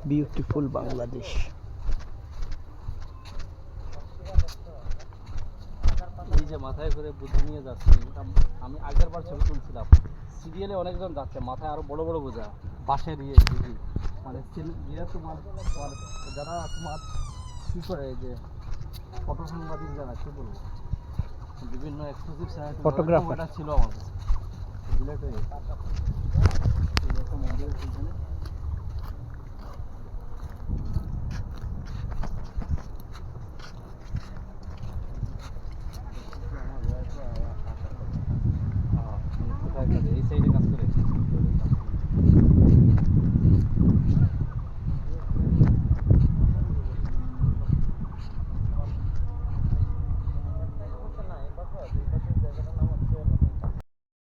Beautiful Bangladesh. এই যে মাথায় করে বুঝে নিয়ে যাচ্ছি, আমি আগের বার ছবি তুলছিলাম, সিরিয়ালে অনেকজন যাচ্ছে মাথায় আরো বড় বড় বোঝা, বাঁশের ইয়ে মানে তোমার যারা তোমার কী করে, এই যে ফটো সাংবাদিক যারা, কী বলবো, বিভিন্ন এক্সক্লুসিভ ফটোগ্রাফার ছিল আমার ডিলেট হয়ে গেছে।